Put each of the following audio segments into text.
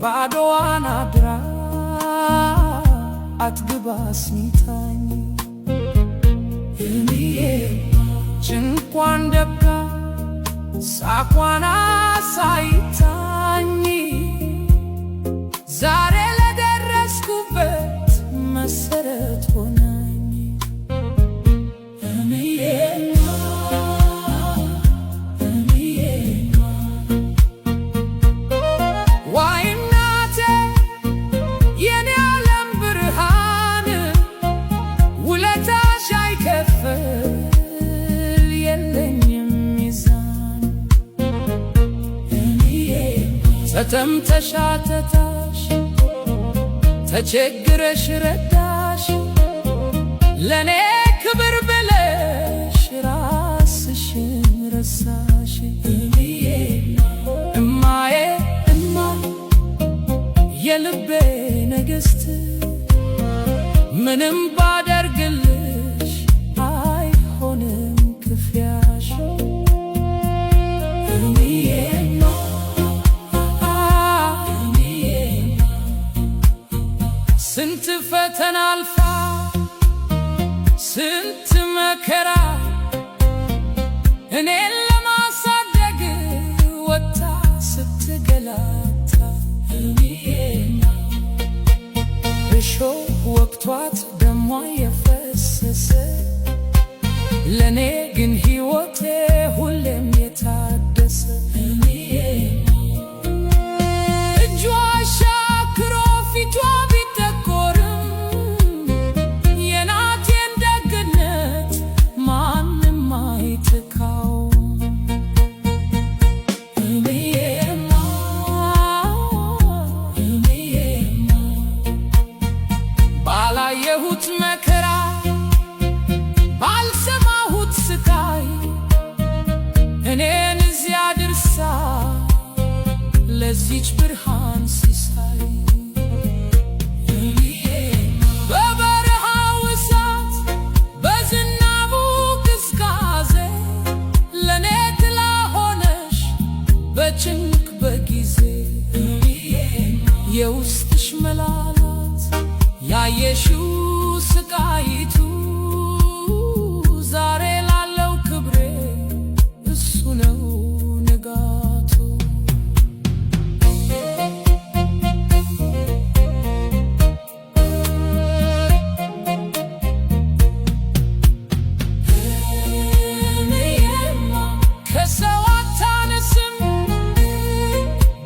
ባዶዋን አድራ አጥግባ አስኝታኝ ጭንቋን ደብቃ ሳቋን አሳይታኝ ዛሬ ለደረስኩበት መሰረት ሆናኝ። ዋይ እናቴ የኔ ዓለም ብርሃን ውለታሽ አይከፍል የለኝም ሚዛን። ተጠምተሽ አተታሽ ተቸግረሽ ረዳሽ ለኔ ክብር ብለሽ ራስሽን ረሳሽ። እማዬ የልቤ ንግሥት ምንም ባደርግልሽ አይሆንም ክፍያሽ። ስንት ፈተና አልፋ ስንት መከራ እኔን ለማሳደግ ወጣ ስትገላታ እሾህ ወቅቷት ደሟ የፈሰሰ ለኔ ግን ሕይወቴ ሁሌም የታደሰ እጇ አሻክሮ ፊቷ ቢጠቆርም የናቴን ደግነት ማንም አይተካውም። ባላየሁት መከራ ባልሰማሁት ስቃይ እኔን እዚያ ድርሳ ለዚች ብርሃን ሲሳይ በበረሃው እሳት በዝናቡ ቅዝቃዜ ለኔ ጥላ ሆነሽ በጭንቅ በጊዜ የውስጥሽ መላላት ያየሽው ስቃይቱ ዛሬ ላለው ክብሬ እሱ ነው ንጋቱ። ከሰው አታነስም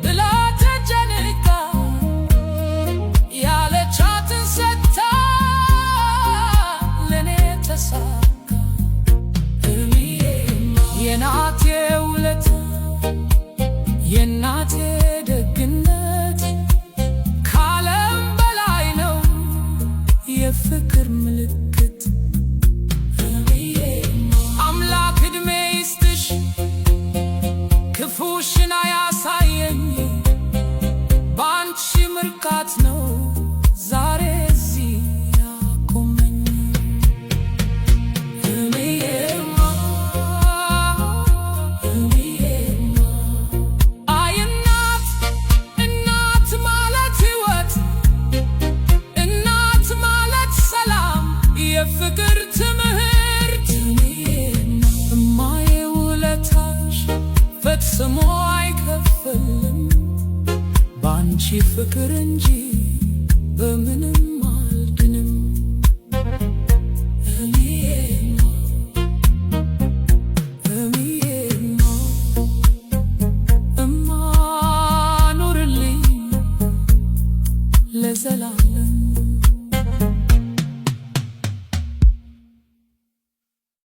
ብላ ተጨንቃ ያለቻትን ሰጥታ ለኔ ተሳካ። የናቴ ውለታ የናቴ ደግነት ከዓለም በላይ ነው የፍቅር ምልክት። አምላክ ዕድሜ ይስጥሽ ክፉሽን አያሳየኝ በአንቺ ምርቃት ነው ዛሬ እዚህ ያቆመኝ። አይ እናት እናት ማለት ሕይወት እናት ማለት ሰላም የፍቅር ትምህርት እማዬ ውለታሽ ፈጽሞ አይከፈልም በአንቺ ፍቅር እንጂ በምንም